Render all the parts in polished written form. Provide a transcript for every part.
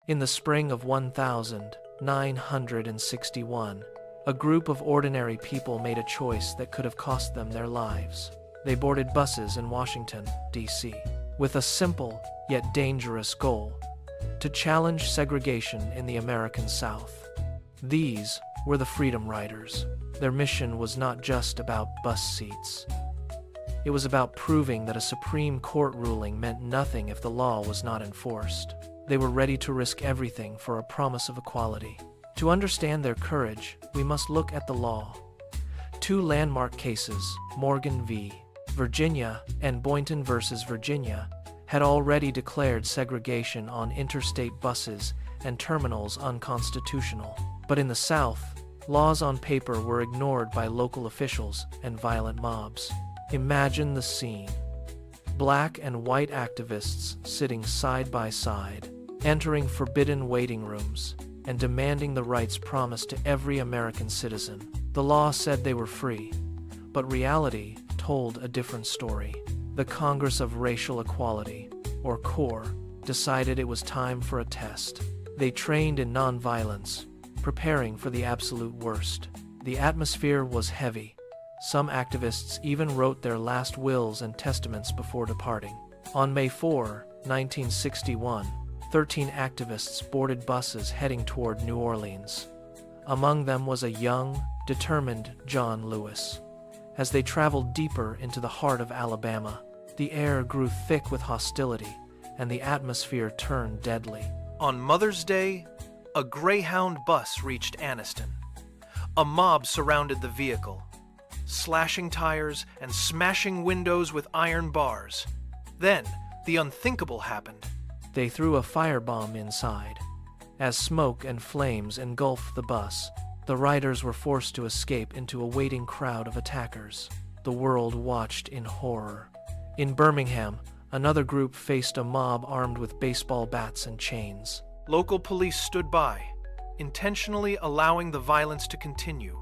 In the spring of 1961, a group of ordinary people made a choice that could have cost them their lives. They boarded buses in Washington, D.C., with a simple yet dangerous goal: to challenge segregation in the American South. These were the Freedom Riders. Their mission was not just about bus seats. It was about proving that a Supreme Court ruling meant nothing if the law was not enforced. They were ready to risk everything for a promise of equality. To understand their courage, we must look at the law. Two landmark cases, Morgan v. Virginia and Boynton v. Virginia, had already declared segregation on interstate buses and terminals unconstitutional. But in the South, laws on paper were ignored by local officials and violent mobs. Imagine the scene. Black and white activists sitting side by side, entering forbidden waiting rooms, and demanding the rights promised to every American citizen. The law said they were free, but reality told a different story. The Congress of Racial Equality, or CORE, decided it was time for a test. They trained in nonviolence, preparing for the absolute worst. The atmosphere was heavy. Some activists even wrote their last wills and testaments before departing. On May 4, 1961, 13 activists boarded buses heading toward New Orleans. Among them was a young, determined John Lewis. As they traveled deeper into the heart of Alabama, the air grew thick with hostility, and the atmosphere turned deadly. On Mother's Day, a Greyhound bus reached Anniston. A mob surrounded the vehicle, slashing tires and smashing windows with iron bars. Then, the unthinkable happened. They threw a firebomb inside. As smoke and flames engulfed the bus, the riders were forced to escape into a waiting crowd of attackers. The world watched in horror. In Birmingham, another group faced a mob armed with baseball bats and chains. Local police stood by, intentionally allowing the violence to continue.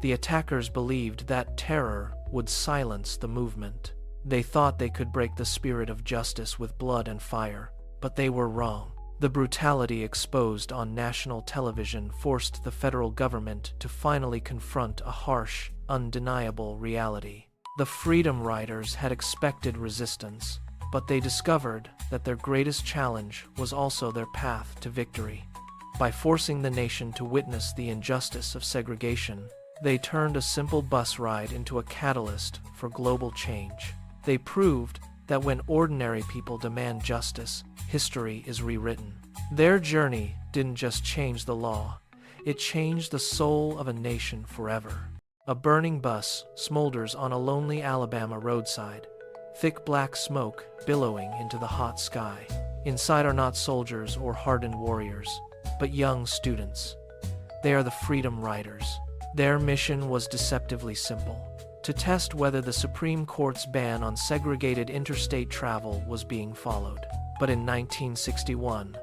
The attackers believed that terror would silence the movement. They thought they could break the spirit of justice with blood and fire, but they were wrong. The brutality exposed on national television forced the federal government to finally confront a harsh, undeniable reality. The Freedom Riders had expected resistance, but they discovered that their greatest challenge was also their path to victory. By forcing the nation to witness the injustice of segregation, they turned a simple bus ride into a catalyst for global change. They proved that when ordinary people demand justice, history is rewritten. Their journey didn't just change the law, it changed the soul of a nation forever. A burning bus smolders on a lonely Alabama roadside, thick black smoke billowing into the hot sky. Inside are not soldiers or hardened warriors, but young students. They are the Freedom Riders. Their mission was deceptively simple: to test whether the Supreme Court's ban on segregated interstate travel was being followed. But in 1961,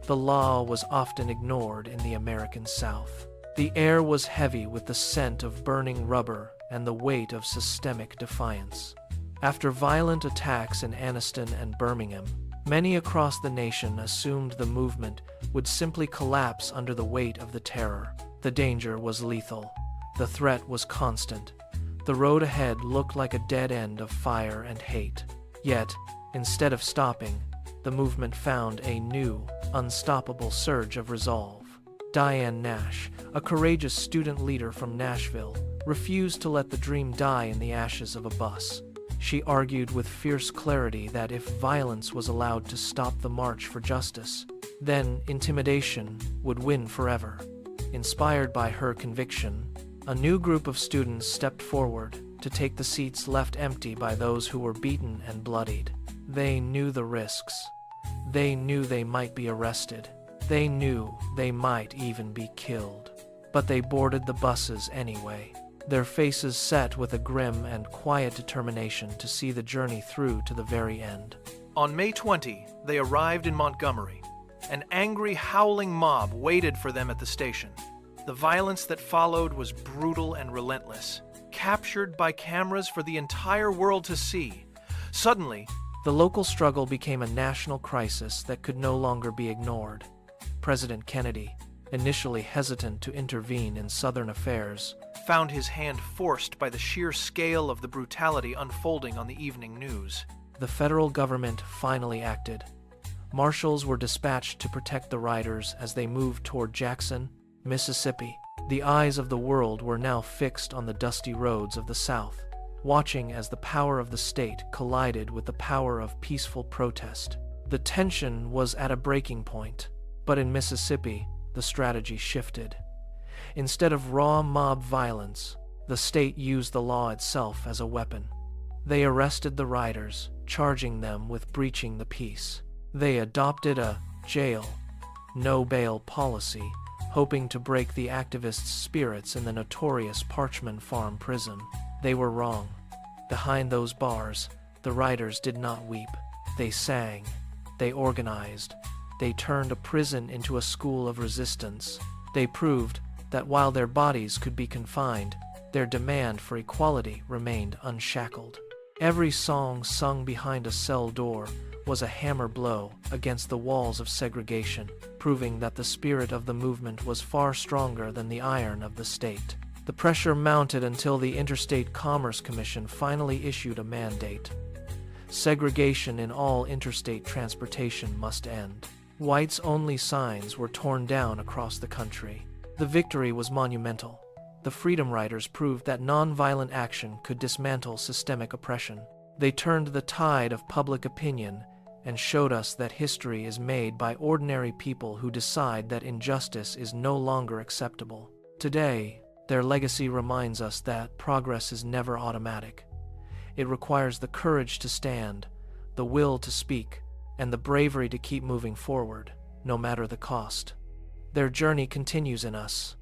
the law was often ignored in the American South. The air was heavy with the scent of burning rubber and the weight of systemic defiance. After violent attacks in Anniston and Birmingham, many across the nation assumed the movement would simply collapse under the weight of the terror. The danger was lethal. The threat was constant. The road ahead looked like a dead end of fire and hate. Yet, instead of stopping, the movement found a new, unstoppable surge of resolve. Diane Nash, a courageous student leader from Nashville, refused to let the dream die in the ashes of a bus. She argued with fierce clarity that if violence was allowed to stop the march for justice, then intimidation would win forever. Inspired by her conviction, a new group of students stepped forward to take the seats left empty by those who were beaten and bloodied. They knew the risks. They knew they might be arrested. They knew they might even be killed. But they boarded the buses anyway, their faces set with a grim and quiet determination to see the journey through to the very end. On May 20, they arrived in Montgomery. An angry, howling mob waited for them at the station. The violence that followed was brutal and relentless, captured by cameras for the entire world to see. Suddenly, the local struggle became a national crisis that could no longer be ignored. President Kennedy, initially hesitant to intervene in Southern affairs, found his hand forced by the sheer scale of the brutality unfolding on the evening news. the federal government finally acted. Marshals were dispatched to protect the riders as they moved toward Jackson, Mississippi. The eyes of the world were now fixed on the dusty roads of the South, watching as the power of the state collided with the power of peaceful protest. The tension was at a breaking point, but in Mississippi, the strategy shifted. Instead of raw mob violence, the state used the law itself as a weapon. They arrested the riders, charging them with breaching the peace. They adopted a jail, no bail policy, hoping to break the activists' spirits in the notorious Parchman Farm prison. They were wrong. Behind those bars, the riders did not weep. They sang. They organized. They turned a prison into a school of resistance. They proved that while their bodies could be confined, their demand for equality remained unshackled. Every song sung behind a cell door was a hammer blow against the walls of segregation, proving that the spirit of the movement was far stronger than the iron of the state. The pressure mounted until the Interstate Commerce Commission finally issued a mandate. Segregation in all interstate transportation must end. Whites-only signs were torn down across the country. The victory was monumental. The Freedom Riders proved that nonviolent action could dismantle systemic oppression. They turned the tide of public opinion and showed us that history is made by ordinary people who decide that injustice is no longer acceptable. Today, their legacy reminds us that progress is never automatic. It requires the courage to stand, the will to speak, and the bravery to keep moving forward, no matter the cost. Their journey continues in us,